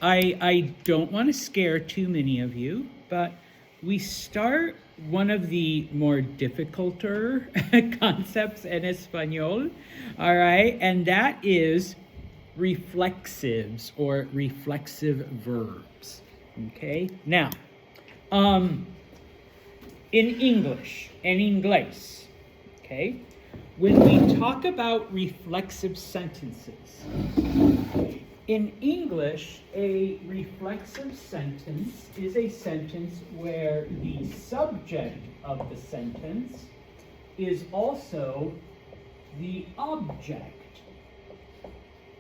I don't want to scare too many of you, but we start one of the more difficulter concepts in Espanol, all right? And that is reflexives or reflexive verbs, okay? Now, in English, en inglés, okay? When we talk about reflexive sentences, in English, a reflexive sentence is a sentence where the subject of the sentence is also the object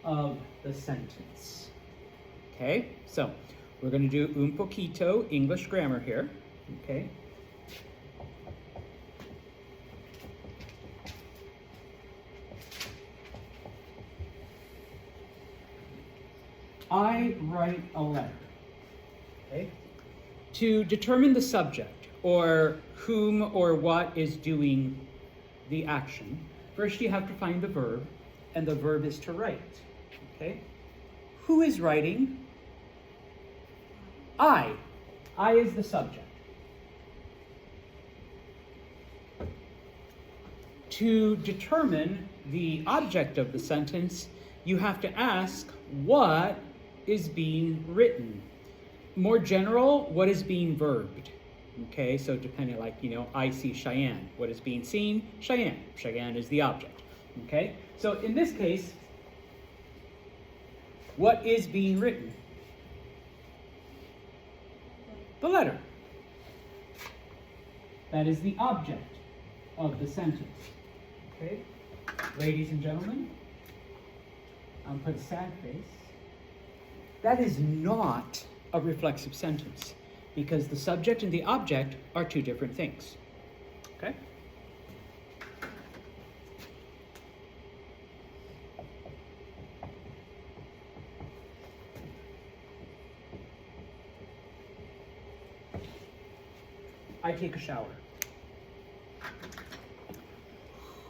of the sentence. Okay, so we're going to do un poquito English grammar here. Okay. I write a letter, okay? To determine the subject, or whom or what is doing the action, first you have to find the verb, and the verb is to write, okay? Who is writing? I. I is the subject. To determine the object of the sentence, you have to ask what is being written. More general, what is being verbed? Okay, so depending, like, I see Cheyenne. What is being seen? Cheyenne. Cheyenne is the object. Okay, so in this case, what is being written? The letter. That is the object of the sentence. Okay, ladies and gentlemen, I'll put a sad face. That is not a reflexive sentence because the subject and the object are two different things. Okay? I take a shower.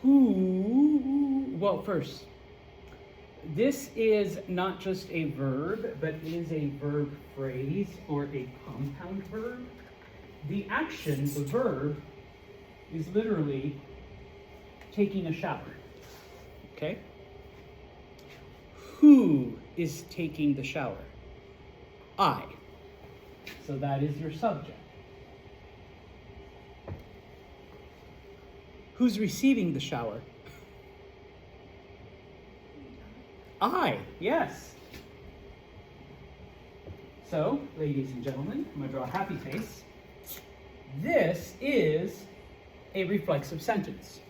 Well, first, this is not just a verb, but it is a verb phrase or a compound verb. The action, the verb, is literally taking a shower. Okay? Who is taking the shower? I. So that is your subject. Who's receiving the shower? I, yes. So, ladies and gentlemen, I'm going to draw a happy face. This is a reflexive sentence,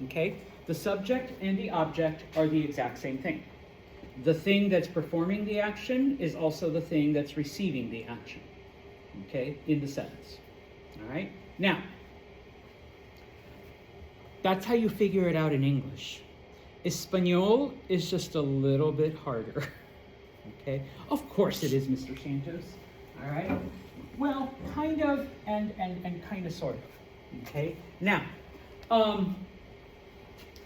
okay? The subject and the object are the exact same thing. The thing that's performing the action is also the thing that's receiving the action, okay, in the sentence, all right? Now, that's how you figure it out in English. Espanol is just a little bit harder, okay? Of course it is, Mr. Santos, all right? Well, kind of and kind of sort of, okay? Now,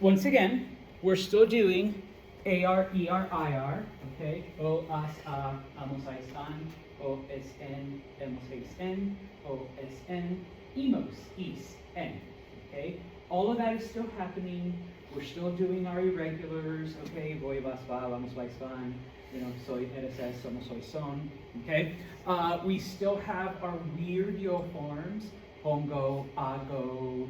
once again, we're still doing AR, ER, IR, okay? O, as, a, amos, a, están, o, es, en, hemos, en, o, es, en, imos, is, en, okay? All of that is still happening. We're still doing our irregulars, okay? Voy, vas, va, vamos, vais, van. Soy, eres, es, somos, soy, son, okay? We still have our weird yo forms. Pongo, hago,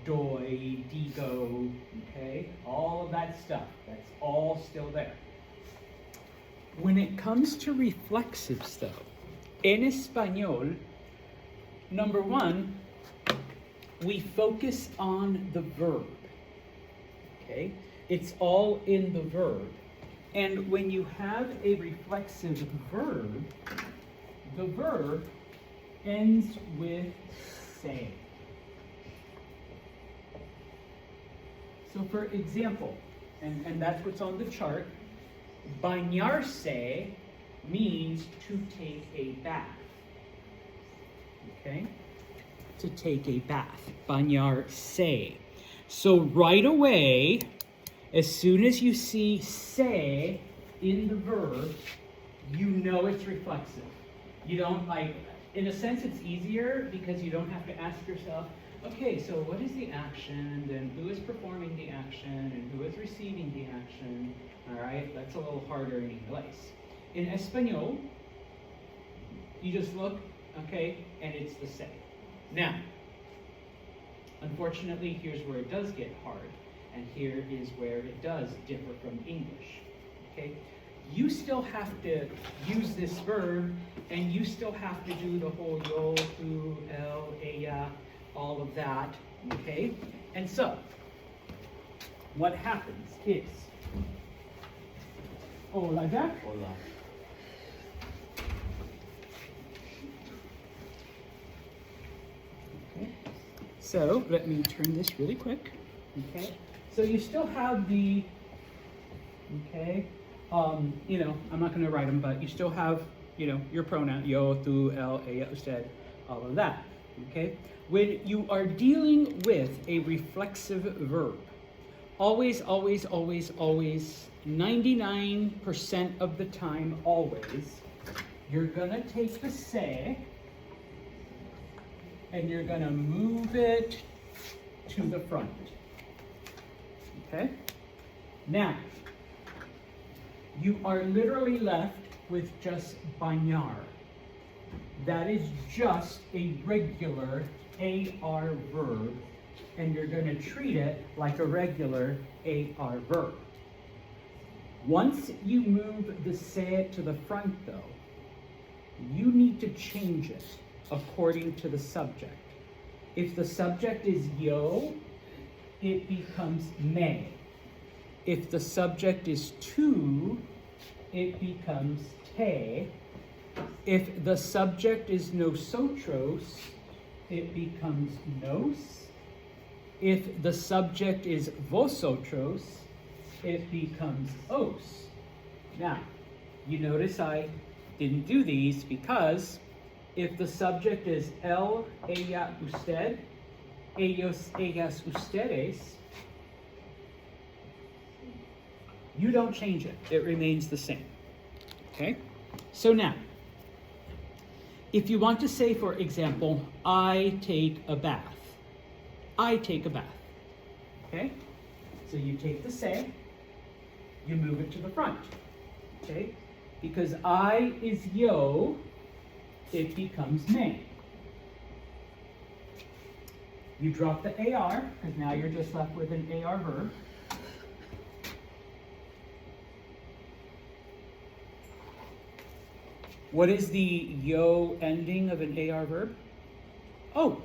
doy, digo, okay? All of that stuff, that's all still there. When it comes to reflexives, though, en español, number one, we focus on the verb, okay? It's all in the verb. And when you have a reflexive verb, the verb ends with se. So for example, and that's what's on the chart, bañarse means to take a bath, okay? To take a bath, bañarse. So right away, as soon as you see se in the verb, you know it's reflexive. You don't in a sense it's easier because you don't have to ask yourself, okay, so what is the action, then who is performing the action, and who is receiving the action, all right? That's a little harder in English. In Espanol, you just look, okay, and it's the same. Now, unfortunately, here's where it does get hard, and here is where it does differ from English, okay? You still have to use this verb, and you still have to do the whole yo, tu, el, ella, all of that, okay? And so, what happens is, hola Jack. Hola. Okay. So, let me turn this really quick, okay? So you still have the, okay, you know, I'm not gonna write them, but you still have, you know, your pronoun, yo, tu, el, ella, usted, all of that, okay? When you are dealing with a reflexive verb, always, 99% of the time, always, you're gonna take the se, and you're gonna move it to the front, okay? Now, you are literally left with just bañar. That is just a regular AR verb, and you're going to treat it like a regular AR verb. Once you move the se to the front, though, you need to change it according to the subject. If the subject is yo, it becomes me. If the subject is tu, it becomes te. If the subject is nosotros, it becomes nos. If the subject is vosotros, it becomes os. Now, you notice I didn't do these because if the subject is él, ella, usted, ellos, ellas, ustedes, you don't change it. It remains the same. Okay? So now, if you want to say, for example, I take a bath. I take a bath. Okay? So you take the se, you move it to the front. Okay? Because I is yo, it becomes me. You drop the AR, because now you're just left with an AR verb. What is the yo ending of an AR verb? Oh.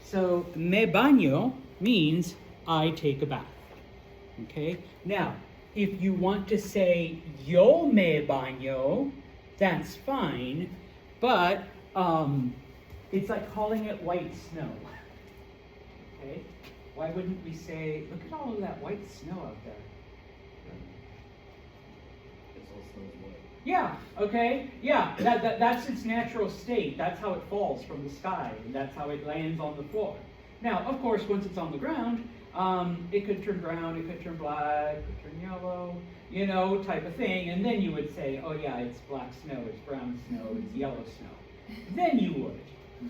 So, me baño means I take a bath. Okay? Now, if you want to say yo me baño, that's fine, but it's like calling it white snow. Okay? Why wouldn't we say, look at all of that white snow out there? It's all snow's white. Yeah, okay, yeah, that's its natural state. That's how it falls from the sky, and that's how it lands on the floor. Now, of course, once it's on the ground, it could turn brown, it could turn black, it could turn yellow, you know, type of thing, and then you would say, oh yeah, it's black snow, it's brown snow, it's yellow snow. Then you would,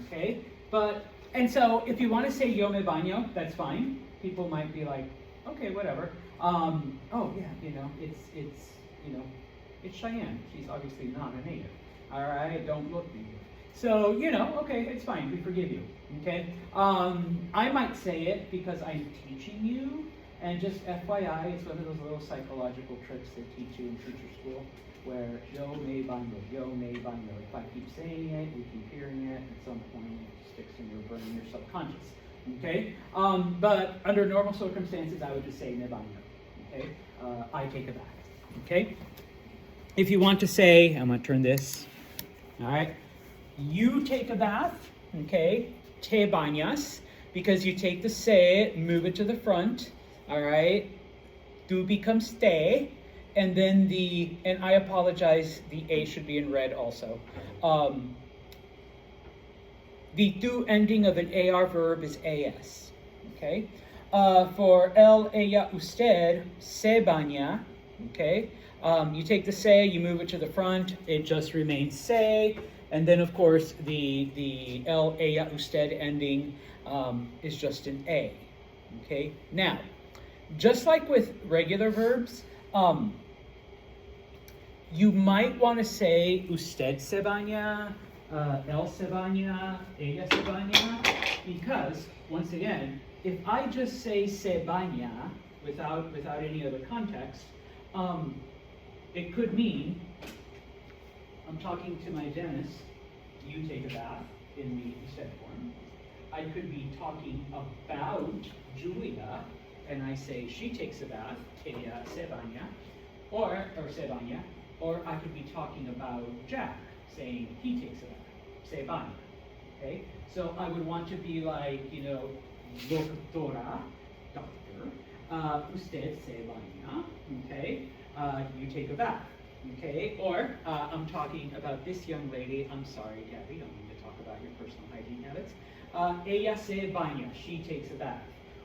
okay? But, and so, if you want to say yo me baño, that's fine. People might be like, okay, whatever. Oh yeah, you know, it's, you know, it's Cheyenne. She's obviously not a native. All right, don't look native. So, you know, okay, it's fine. We forgive you. Okay? I might say it because I'm teaching you, and just FYI, it's one of those little psychological tricks they teach you in teacher school, where yo me baño, yo me baño. If I keep saying it, you keep hearing it, at some point it sticks in your brain, your subconscious. Okay? But under normal circumstances, I would just say me baño. Okay? I take a bath. Okay? If you want to say, I'm going to turn this, all right, you take a bath, okay, te bañas, because you take the se, move it to the front, all right, tu becomes te, and then and I apologize, the A should be in red also. The tu ending of an AR verb is AS, okay? For él, ella, usted, se baña, okay? You take the se, you move it to the front, it just remains se. And then, of course, the el, ella, usted ending is just an a. Okay? Now, just like with regular verbs, you might want to say usted se baña, él se baña, ella se baña, because, once again, if I just say se baña without any other context, it could mean I'm talking to my dentist, you take a bath in the usted form. I could be talking about Julia, and I say she takes a bath, ella se baña, or se baña, or I could be talking about Jack, saying he takes a bath, se baña. Okay? So I would want to be like, doctora, doctor, usted se baña, okay? You take a bath, okay? Or I'm talking about this young lady, I'm sorry, yeah, we don't need to talk about your personal hygiene habits. Ella se baña, she takes a bath.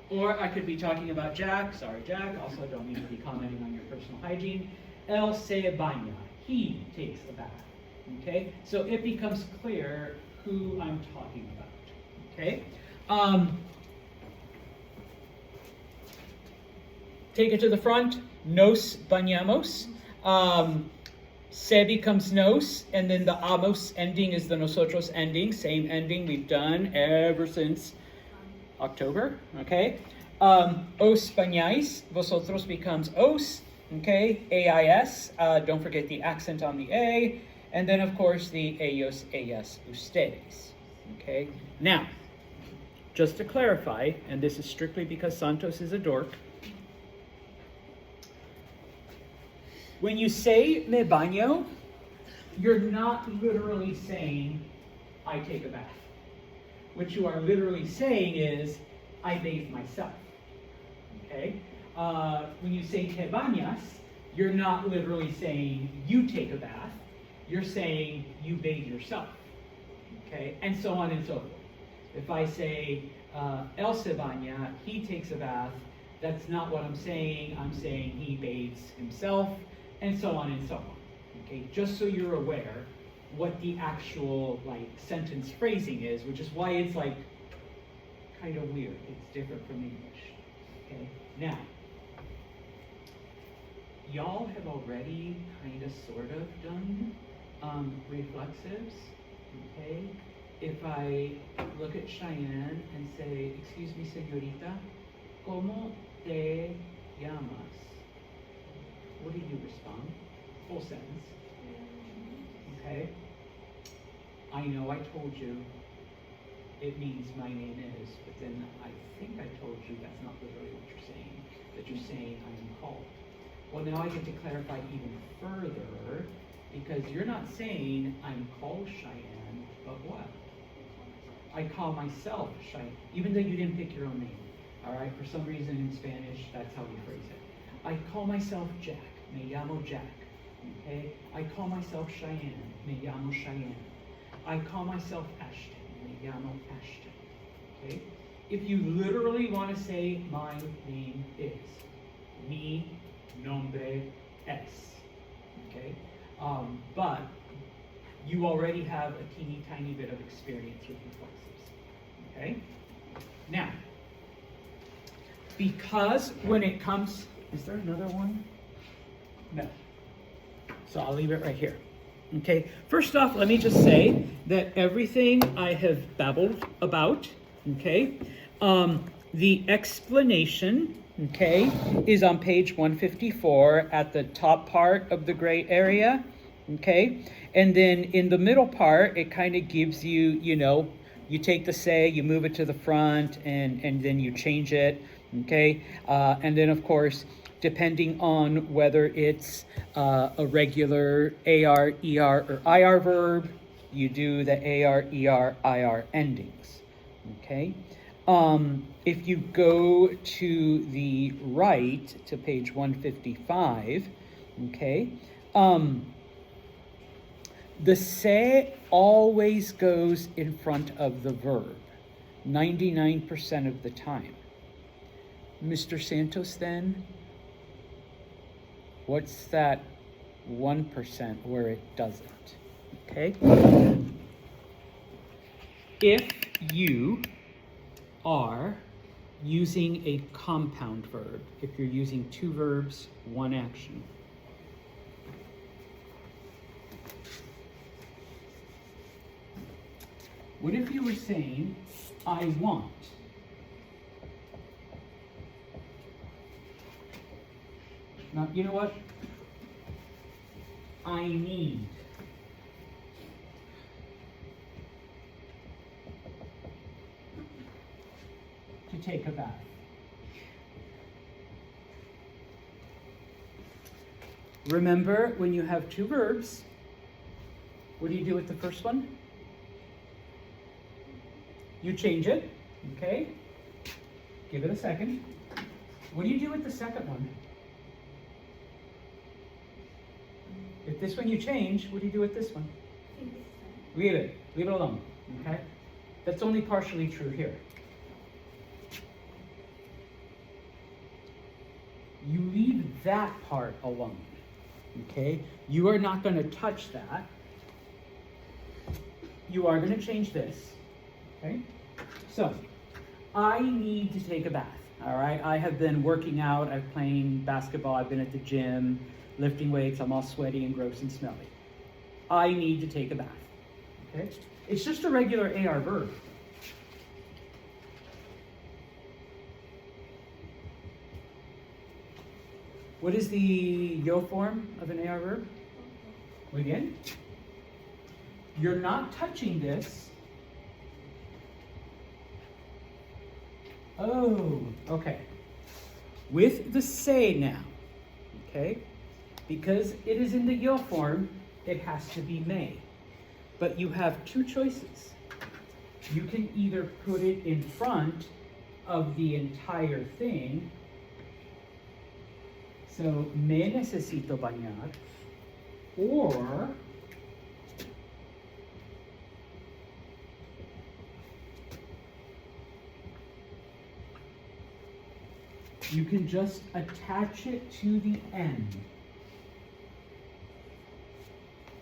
Or I could be talking about Jack, sorry Jack, also don't need to be commenting on your personal hygiene. Él se baña, he takes a bath, okay? So it becomes clear who I'm talking about, okay? Take it to the front, nos bañamos. Se becomes nos, and then the amos ending is the nosotros ending, same ending we've done ever since October, okay? Os bañáis, vosotros becomes os, okay? AIS, don't forget the accent on the A, and then of course the ellos, ellas, ustedes, okay? Now, just to clarify, and this is strictly because Santos is a dork, when you say me baño, you're not literally saying, I take a bath. What you are literally saying is, I bathe myself. Okay? When you say te bañas, you're not literally saying, you take a bath. You're saying, you bathe yourself. Okay? And so on and so forth. If I say, él se baña, he takes a bath, that's not what I'm saying. I'm saying he bathes himself, and so on and so on. Okay, just so you're aware what the actual sentence phrasing is, which is why it's kind of weird. It's different from English. Okay, now y'all have already kind of sort of done reflexives. Okay, if I look at Cheyenne and say, "Excuse me, señorita, ¿cómo te llamas?" What do you respond? Full sentence. Okay? I know I told you it means my name is, but then I think I told you that's not literally what you're saying. That you're saying I am called. Well, now I get to clarify even further, because you're not saying I'm called Cheyenne, but what? I call myself Cheyenne, even though you didn't pick your own name. All right? For some reason in Spanish, that's how we phrase it. I call myself Jack. Me llamo Jack. Okay? I call myself Cheyenne. Me llamo Cheyenne. I call myself Ashton. Me llamo Ashton. Okay? If you literally want to say my name is, mi nombre es. Okay? But you already have a teeny tiny bit of experience with reflexives. Okay? Now, because when it comes, is there another one? No. So I'll leave it right here. Okay, first off, let me just say that everything I have babbled about, okay, the explanation, okay, is on page 154 at the top part of the gray area, okay, and then in the middle part, it kind of gives you, you take the say, you move it to the front, and then you change it, okay, and then of course, depending on whether it's a regular AR, ER, or IR verb, you do the AR, ER, IR endings, okay? If you go to the right, to page 155, okay, the se always goes in front of the verb, 99% of the time. Mr. Santos, then, what's that 1% where it doesn't. Okay? If you are using a compound verb, if you're using two verbs, one action. What if you were saying, I want? Now, you know what? I need. To take a bath. Remember, when you have two verbs, what do you do with the first one? You change it, okay? Give it a second. What do you do with the second one? If this one you change, what do you do with this one? Leave it alone, okay? That's only partially true here. You leave that part alone, okay? You are not going to touch that. You are going to change this, okay? So, I need to take a bath, all right? I have been working out, I've playing basketball, I've been at the gym, lifting weights, I'm all sweaty and gross and smelly. I need to take a bath, okay? It's just a regular AR verb. What is the yo form of an AR verb? Muy bien. You're not touching this. Oh, okay. With the se now, okay? Because it is in the yo form, it has to be may. But you have two choices. You can either put it in front of the entire thing. So, me necesito bañar, or you can just attach it to the end.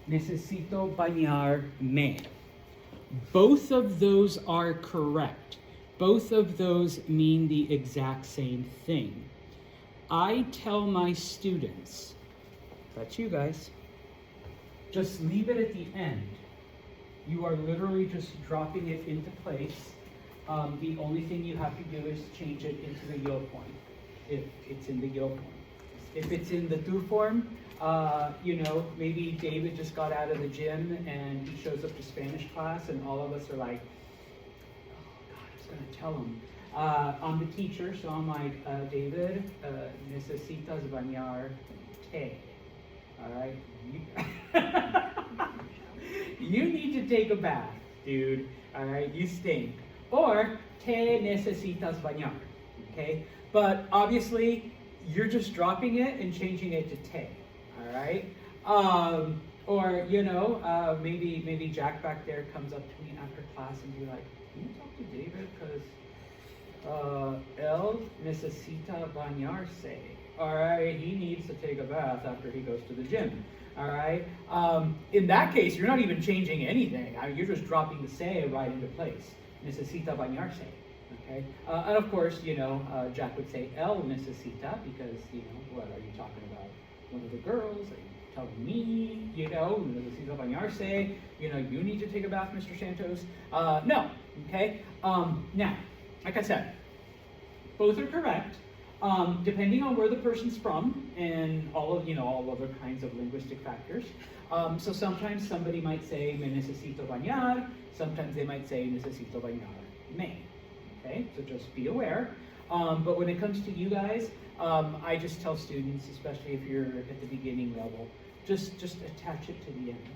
Necesito bañarme. Both of those are correct. Both of those mean the exact same thing. I tell my students, that's you guys, just leave it at the end. You are literally just dropping it into place. The only thing you have to do is change it into the yo form, if it's in the yo form. If it's in the tu form, maybe David just got out of the gym and he shows up to Spanish class and all of us are like, oh God, I was gonna tell him. I'm the teacher, so I'm like, David, necesitas bañarte. All right? You need to take a bath, dude. All right? You stink. Or, te necesitas bañar. Okay? But obviously, you're just dropping it and changing it to te. All right? Maybe Jack back there comes up to me after class and be like, can you talk to David? Because él necesita bañarse. All right, he needs to take a bath after he goes to the gym. All right. In that case, you're not even changing anything. You're just dropping the se right into place. Necesita bañarse. Okay. And of course, Jack would say él necesita because what are you talking about? One of the girls? Are you telling me? Necesita bañarse. You need to take a bath, Mr. Santos. No. Okay. Now. Like I said, both are correct, depending on where the person's from and all other kinds of linguistic factors. So sometimes somebody might say, me necesito bañar. Sometimes they might say, necesito bañarme. Okay, so just be aware. But when it comes to you guys, I just tell students, especially if you're at the beginning level, just attach it to the end.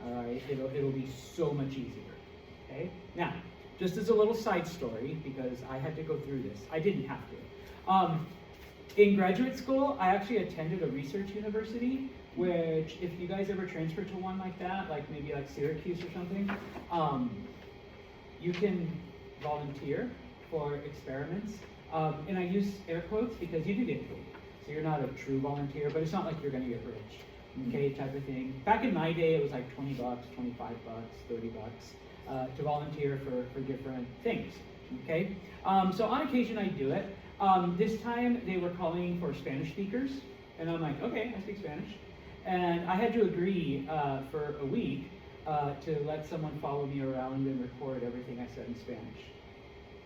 All right, it'll be so much easier. Okay, now. Just as a little side story, because I had to go through this. I didn't have to. In graduate school, I actually attended a research university, which if you guys ever transfer to one like that, like maybe like Syracuse or something, you can volunteer for experiments. And I use air quotes because you do get paid. So you're not a true volunteer, but it's not like you're going to get rich. okay, type of thing. Back in my day, it was like $20, $25, $30 to volunteer for different things, okay? So on occasion, I do it. This time, they were calling for Spanish speakers, and I'm like, okay, I speak Spanish. And I had to agree for a week to let someone follow me around and record everything I said in Spanish.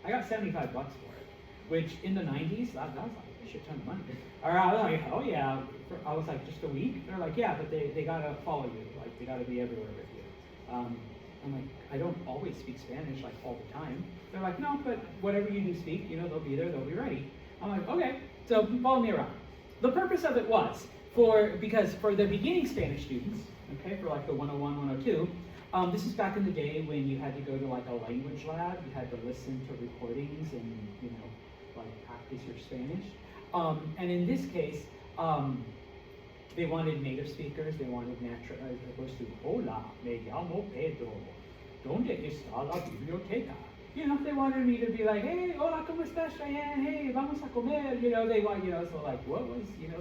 I got $75 for it, which in the 90s, that was like a shit ton of money. Or I was like, oh yeah, I was like, just a week? They're like, yeah, but they gotta follow you, like they gotta be everywhere with you. I'm like, I don't always speak Spanish like all the time. They're like, no, but whatever you do speak, you know, they'll be there, they'll be ready. I'm like, okay, so follow me around. The purpose of it was, because for the beginning Spanish students, okay, for like the 101, 102, this is back in the day when you had to go to like a language lab, you had to listen to recordings and, you know, like practice your Spanish. And in this case, they wanted native speakers, they wanted natural, as opposed to, hola, me llamo Pedro, ¿dónde está la biblioteca? You know, they wanted me to be like, hey, hola, ¿cómo estás, Cheyenne? Hey, vamos a comer. You know, they want, you know, so like, what was, you know,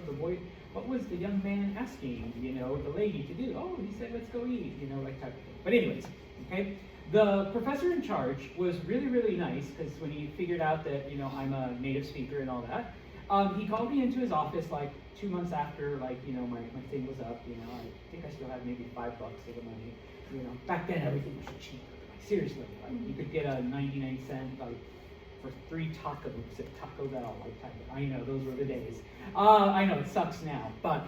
what was the young man asking, you know, the lady to do? Oh, he said, let's go eat, you know, like type of thing. But anyways, okay, the professor in charge was really, really nice, because when he figured out that, you know, I'm a native speaker and all that, he called me into his office like 2 months after, like, you know, my thing was up, you know, I think I still had maybe $5 of the money, you know, back then everything was cheap. Seriously, like you could get a 99-cent like for 3 tacos at Taco Bell, like type of, I know those were the days. I know it sucks now, but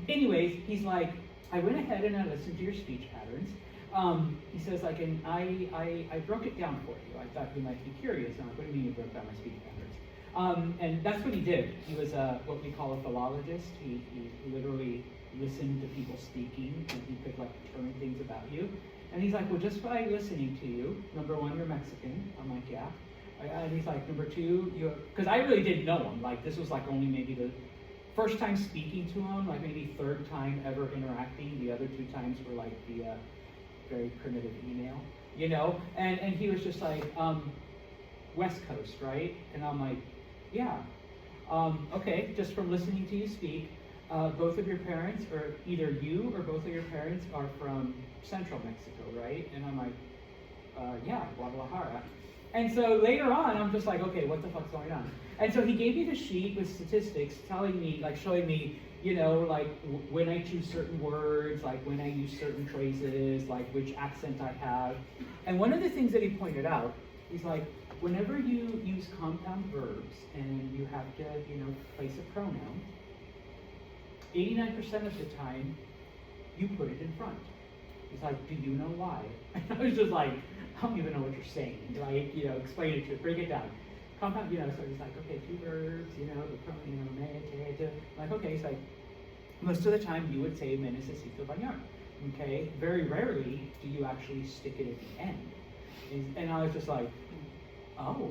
anyways, he's like, I went ahead and I listened to your speech patterns. He says like, and I broke it down for you. I thought you might be curious. And I'm like, what do you mean you broke down my speech patterns? And that's what he did. He was what we call a philologist. He literally listened to people speaking, and he could like learn things about you. And he's like, well, just by listening to you, number 1, you're Mexican. I'm like, yeah. And he's like, number 2, because I really didn't know him. Like, this was like only maybe the first time speaking to him, like maybe 3rd time ever interacting. The other 2 times were like the very primitive email, you know? And he was just like, West Coast, right? And I'm like, yeah. Okay, just from listening to you speak, both of your parents, or either you or both of your parents are from Central Mexico, right? And I'm like, yeah, Guadalajara. And so later on, I'm just like, okay, what the fuck's going on? And so he gave me the sheet with statistics telling me, like showing me, you know, like when I choose certain words, like when I use certain phrases, like which accent I have. And one of the things that he pointed out, he's like, whenever you use compound verbs and you have to, you know, place a pronoun, 89% of the time, you put it in front. He's like, do you know why? And I was just like, I don't even know what you're saying. Like, you know, explain it to, break it down. Compound, you know, so he's like, okay, 2 verbs, you know, the pronoun, you know, me, te. Like, okay, so like, most of the time you would say, me necesito bañar. Okay? Very rarely do you actually stick it at the end. And I was just like, oh.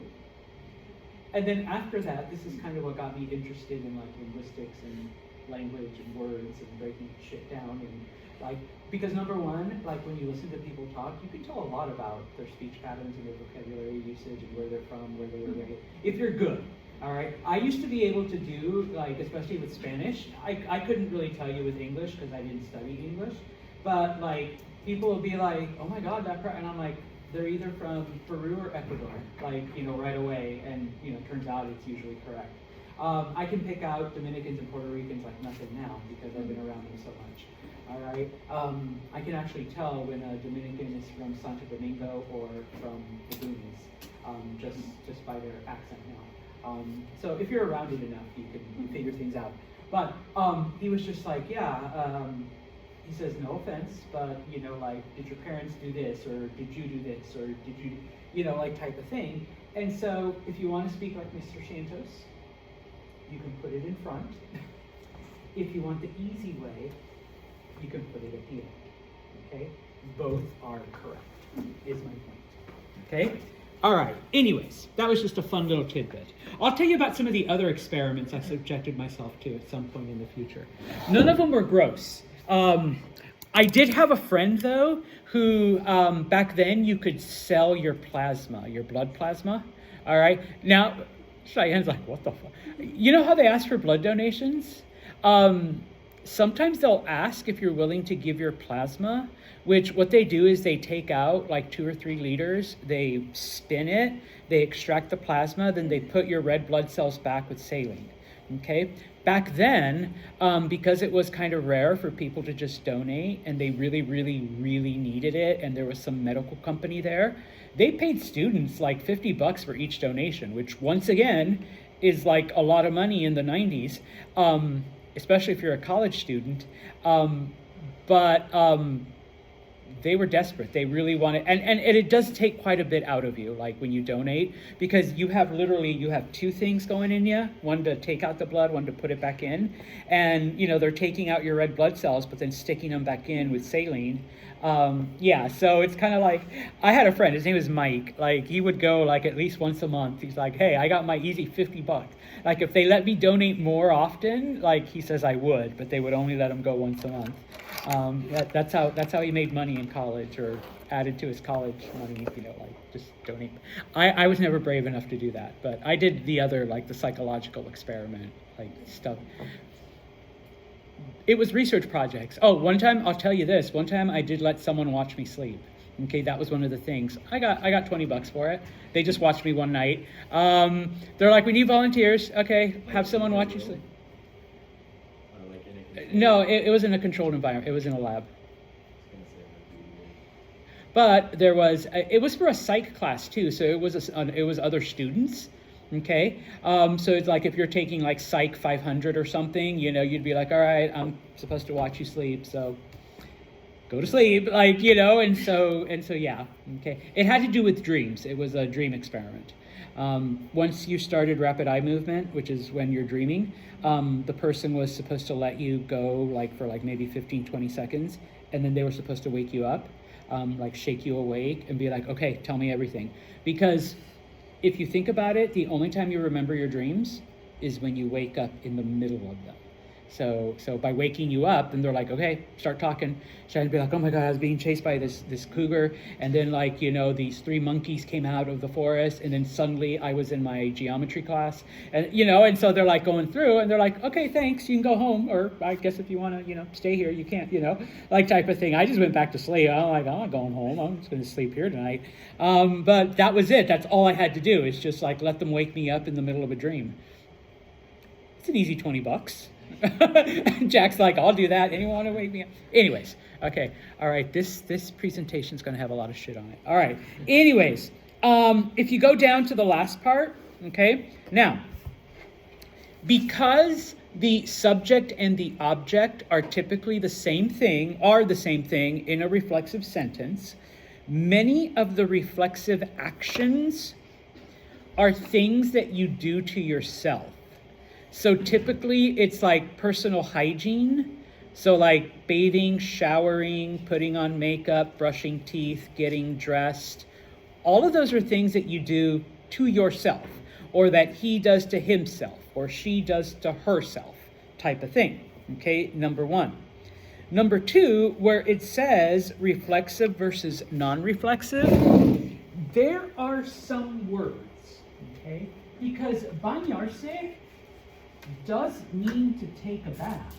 And then after that, this is kind of what got me interested in like linguistics and language and words and breaking shit down, and like, because number 1, like when you listen to people talk, you can tell a lot about their speech patterns and their vocabulary usage and where they're from, where they were raised, if you're good. All right, I used to be able to do, like, especially with Spanish, I couldn't really tell you with English because I didn't study English, but like people will be like, oh my god, and I'm like, they're either from Peru or Ecuador, like, you know, right away, and you know, turns out it's usually correct. I can pick out Dominicans and Puerto Ricans like nothing now because I've been around them so much. All right, I can actually tell when a Dominican is from Santo Domingo or from the Goonies, just by their accent now. So if you're around it enough, you can figure things out. But he was just like, yeah. He says, no offense, but you know, like, did your parents do this, or did you do this, or did you, you know, like type of thing. And so if you want to speak like Mr. Santos, you can put it in front. If you want the easy way, you can put it at the end. Okay? Both are correct, is my point. Okay? All right. Anyways, that was just a fun little tidbit. I'll tell you about some of the other experiments I subjected myself to at some point in the future. None of them were gross. I did have a friend, though, who back then you could sell your plasma, your blood plasma. All right? Now, Cheyenne's like, what the fuck? You know how they ask for blood donations? sometimes they'll ask if you're willing to give your plasma, which what they do is they take out like 2 or 3 liters, they spin it, they extract the plasma, then they put your red blood cells back with saline. Okay? Back then, because it was kind of rare for people to just donate and they really, really, really needed it, and there was some medical company there, they paid students like $50 for each donation, which once again is like a lot of money in the 90s, especially if you're a college student. But they were desperate. They really wanted, and it does take quite a bit out of you, like when you donate, because you have 2 things going in you, one to take out the blood, one to put it back in. And, they're taking out your red blood cells, but then sticking them back in with saline. So it's kind of like, I had a friend, his name was Mike, like he would go like at least once a month. He's like, hey, I got my easy $50. Like if they let me donate more often, like he says I would, but they would only let him go once a month. That's how he made money in college, or added to his college money, like just donate. I was never brave enough to do that, but I did the other, like the psychological experiment, like stuff. It was research projects. Oh, one time, I'll tell you this, one time I did let someone watch me sleep. Okay, that was one of the things. I got $20 for it. They just watched me one night. They're like, we need volunteers. Okay, have someone watch you sleep. No, it was in a controlled environment. It was in a lab. But it was for a psych class too, so it was other students. Okay, so it's like if you're taking like Psych 500 or something, you'd be like, all right, I'm supposed to watch you sleep, so go to sleep, and so yeah. Okay, it had to do with dreams. It was a dream experiment. Once you started rapid eye movement, which is when you're dreaming, the person was supposed to let you go for maybe 15-20 seconds, and then they were supposed to wake you up, shake you awake and be like, okay, tell me everything. Because if you think about it, the only time you remember your dreams is when you wake up in the middle of them. So by waking you up, then they're like, okay, start talking. So I'd be like, oh my God, I was being chased by this cougar. And then these 3 monkeys came out of the forest. And then suddenly I was in my geometry class. And, and so they're like going through and they're like, okay, thanks, you can go home. Or I guess if you want to, stay here, you can't, type of thing. I just went back to sleep. I'm like, I'm not going home. I'm just going to sleep here tonight. But that was it. That's all I had to do, is just let them wake me up in the middle of a dream. It's an easy $20. Jack's like, I'll do that. Anyone want to wake me up? Anyways, okay. All right. This presentation is going to have a lot of shit on it. All right. Anyways, if you go down to the last part, okay. Now, because the subject and the object are typically the same thing in a reflexive sentence, many of the reflexive actions are things that you do to yourself. So typically it's like personal hygiene. So like bathing, showering, putting on makeup, brushing teeth, getting dressed. All of those are things that you do to yourself, or that he does to himself, or she does to herself, type of thing. Okay, number 1. Number 2, where it says reflexive versus non-reflexive, there are some words, okay? Because bañarse does mean to take a bath,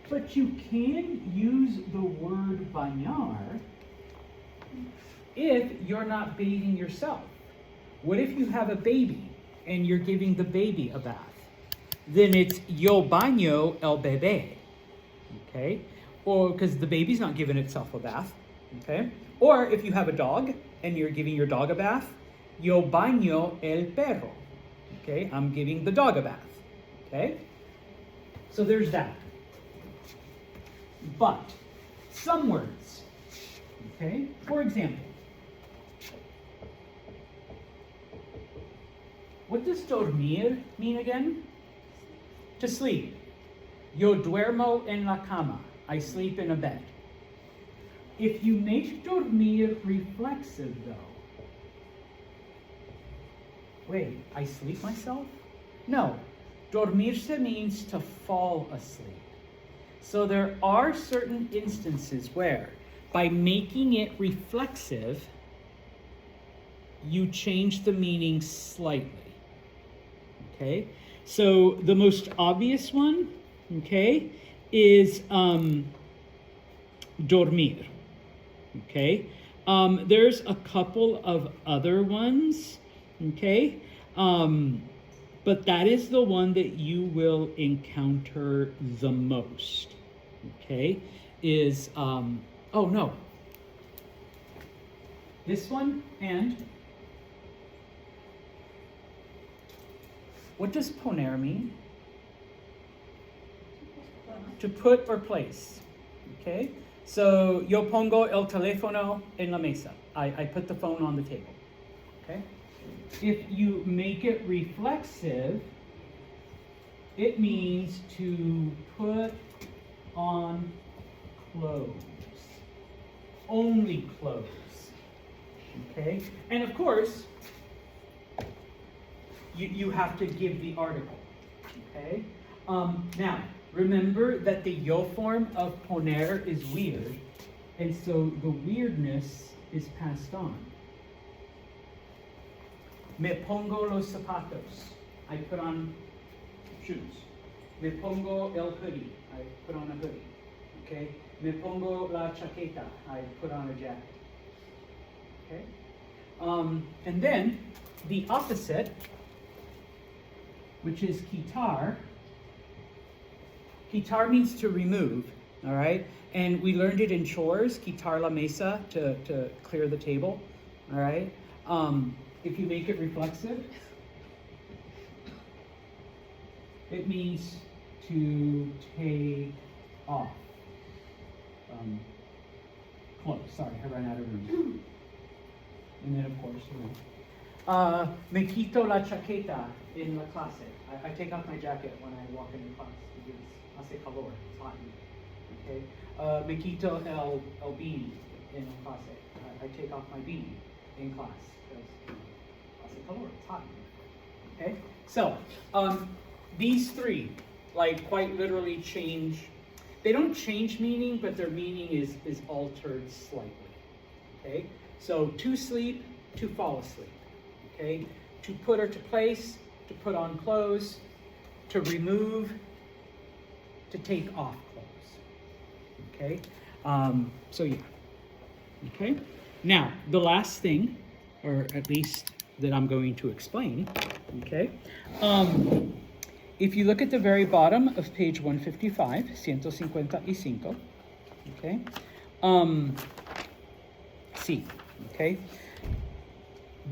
but you can use the word bañar if you're not bathing yourself. What if you have a baby and you're giving the baby a bath? Then it's yo baño el bebé, okay? Or because the baby's not giving itself a bath, okay? Or if you have a dog and you're giving your dog a bath, yo baño el perro, okay? I'm giving the dog a bath. Okay, so there's that. But some words, okay, for example, what does dormir mean again? To sleep. Yo duermo en la cama. I sleep in a bed. If you make dormir reflexive though, wait, I sleep myself? No. Dormirse means to fall asleep. So there are certain instances where, by making it reflexive, you change the meaning slightly. Okay? So the most obvious one, okay, is dormir. Okay? There's a couple of other ones, okay? But that is the one that you will encounter the most, okay? Is, oh no. This one and, what does poner mean? To put or place, okay? So, yo pongo el teléfono en la mesa. I put the phone on the table, okay? If you make it reflexive, it means to put on clothes. Only clothes, okay? And of course, you have to give the article, okay? Now, remember that the yo form of poner is weird, and so the weirdness is passed on. Me pongo los zapatos. I put on shoes. Me pongo el hoodie. I put on a hoodie. Okay? Me pongo la chaqueta. I put on a jacket. Okay? And then the opposite, which is quitar. Quitar means to remove, all right? And we learned it in chores, quitar la mesa, to clear the table, all right? If you make it reflexive, it means to take off. Close, sorry, I ran out of room. And then of course, me quito la chaqueta in la clase. I take off my jacket when I walk into class because hace calor, it's hot in here. Okay? Me quito el beanie in la clase. I take off my beanie in class because hace calor, it's hot in here. Okay? So, these three, like, quite literally change. They don't change meaning, but their meaning is altered slightly. Okay? So, to sleep, to fall asleep. Okay? To put or to place, to put on clothes, to remove, to take off clothes. Okay? So yeah. Okay? Now, the last thing, or at least that I'm going to explain, okay? If you look at the very bottom of page 155, 155, okay? See, okay?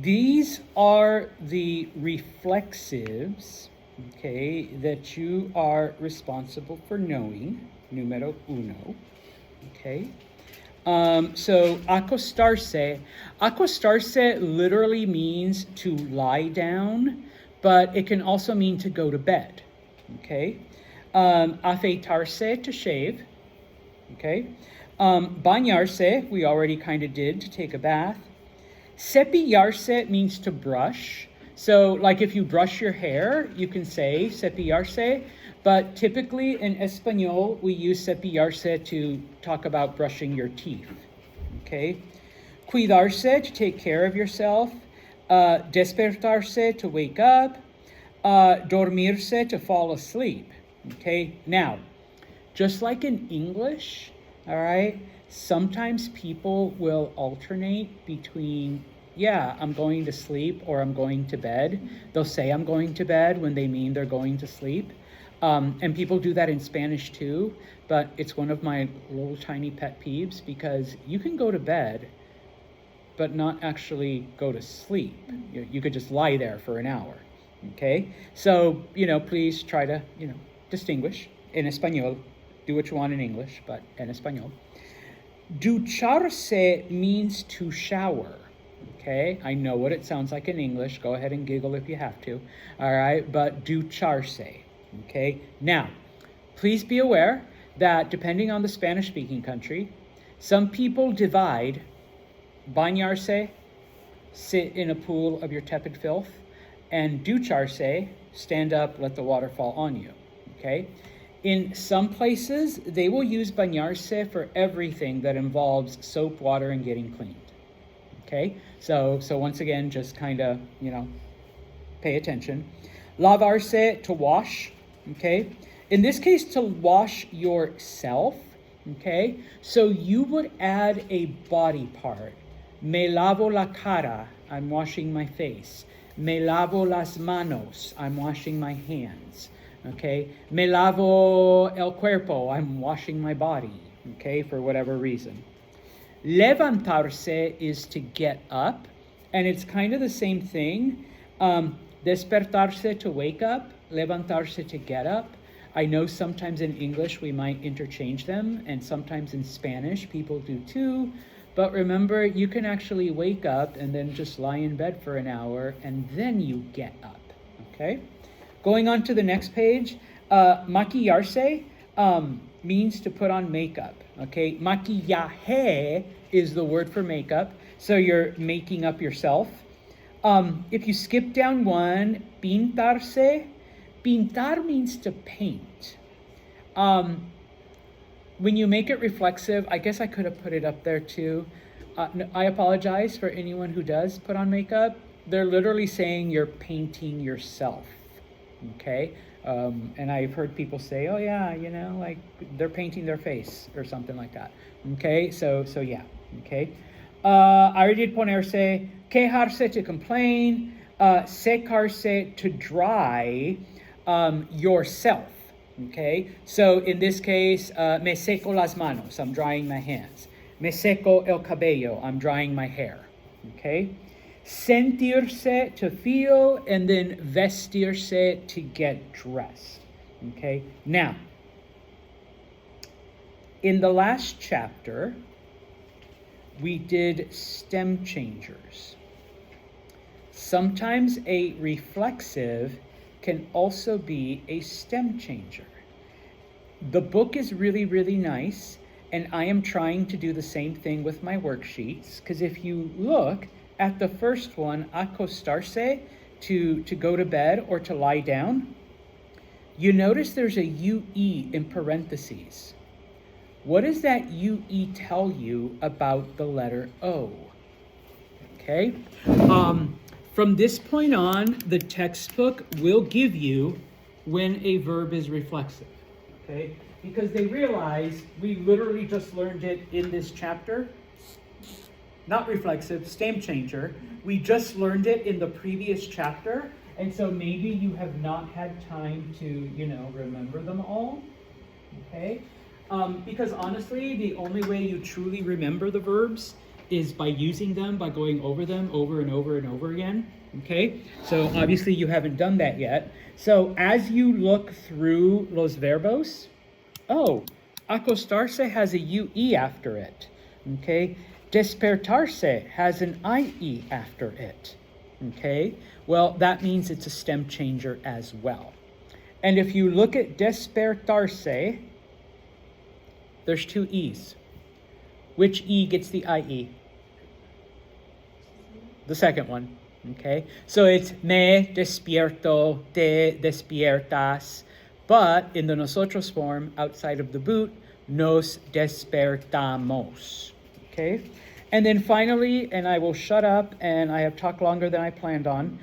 These are the reflexives, okay, that you are responsible for knowing, numero uno, okay? So acostarse literally means to lie down, but it can also mean to go to bed, okay? Afeitarse, to shave, okay? Bañarse, we already kind of did, to take a bath. Cepillarse means to brush. So, like if you brush your hair, you can say cepillarse, but typically in Espanol, we use cepillarse to talk about brushing your teeth, okay? Cuidarse, to take care of yourself. Despertarse, to wake up. Dormirse, to fall asleep, okay? Now, just like in English, all right, sometimes people will alternate between, yeah, I'm going to sleep or I'm going to bed. They'll say I'm going to bed when they mean they're going to sleep. And people do that in Spanish too, but it's one of my little tiny pet peeves because you can go to bed, but not actually go to sleep. You could just lie there for an hour, okay? So, please try to, distinguish in Espanol. Do what you want in English, but en Espanol. Ducharse means to shower, okay? I know what it sounds like in English. Go ahead and giggle if you have to, all right? But ducharse, okay? Now, please be aware that depending on the Spanish-speaking country, some people divide bañarse, sit in a pool of your tepid filth, and ducharse, stand up, let the water fall on you, okay? In some places, they will use bañarse for everything that involves soap, water, and getting cleaned. Okay? So once again, just kind of, pay attention. Lavarse, to wash. Okay? in this case, to wash yourself, okay? So you would add a body part. Me lavo la cara, I'm washing my face. Me lavo las manos, I'm washing my hands, okay? Me lavo el cuerpo, I'm washing my body, okay, for whatever reason. Levantarse is to get up, and it's kind of the same thing. Despertarse to wake up, levantarse to get up. I know sometimes in English we might interchange them, and sometimes in Spanish people do too. But remember, you can actually wake up and then just lie in bed for an hour, and then you get up, okay? Going on to the next page, maquillarse means to put on makeup, okay? Maquillaje is the word for makeup, so you're making up yourself. If you skip down one, pintarse, pintar means to paint. When you make it reflexive, I guess I could have put it up there too. I apologize for anyone who does put on makeup. They're literally saying you're painting yourself, okay? And I've heard people say, oh yeah, you know, like they're painting their face or something like that, okay? So yeah, okay? I already did ponerse, quejarse to complain, secarse to dry yourself. Okay, so in this case, me seco las manos, I'm drying my hands. Me seco el cabello, I'm drying my hair. Okay, sentirse to feel, and then vestirse to get dressed. Okay, now, in the last chapter, we did stem changers. Sometimes a reflexive can also be a stem changer. The book is really, really nice, and I am trying to do the same thing with my worksheets, because if you look at the first one, acostarse, to go to bed or to lie down, you notice there's a UE in parentheses. What does that UE tell you about the letter O? Okay? From this point on, the textbook will give you when a verb is reflexive, okay? Because they realize we literally just learned it in this chapter. Not reflexive, stem changer. We just learned it in the previous chapter, and so maybe you have not had time to, you know, remember them all, okay? Because honestly, the only way you truly remember the verbs is by using them, by going over them over and over and over again, okay? So obviously you haven't done that yet. So as you look through los verbos, oh, acostarse has a UE after it, okay? Despertarse has an IE after it, okay? Well, that means it's a stem changer as well. And if you look at despertarse, there's two E's. Which E gets the IE? The second one, okay? So it's me despierto, te despiertas, but in the nosotros form, outside of the boot, nos despertamos, okay? And then finally, and I will shut up, and I have talked longer than I planned on,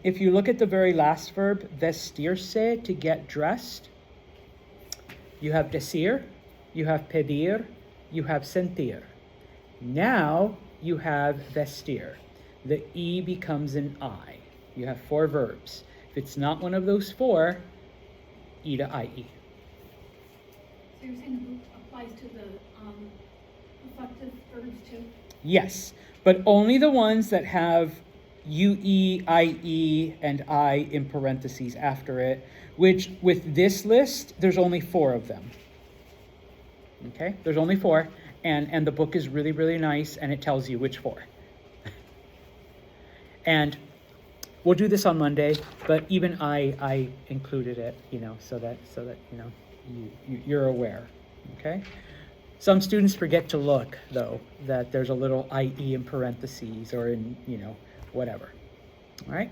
if you look at the very last verb, vestirse, to get dressed, you have decir, you have pedir, you have sentir. Now you have vestir. The E becomes an I. You have four verbs. If it's not one of those four, E to IE. So you're saying the book applies to the reflective verbs too? Yes, but only the ones that have UE, IE, and I in parentheses after it, which with this list, there's only four of them. Okay, there's only four, and the book is really, really nice, and it tells you which four. And we'll do this on Monday, but even I included it, you know, so that you know you're aware. Okay. Some students forget to look though that there's a little IE in parentheses or in, you know, whatever. All right.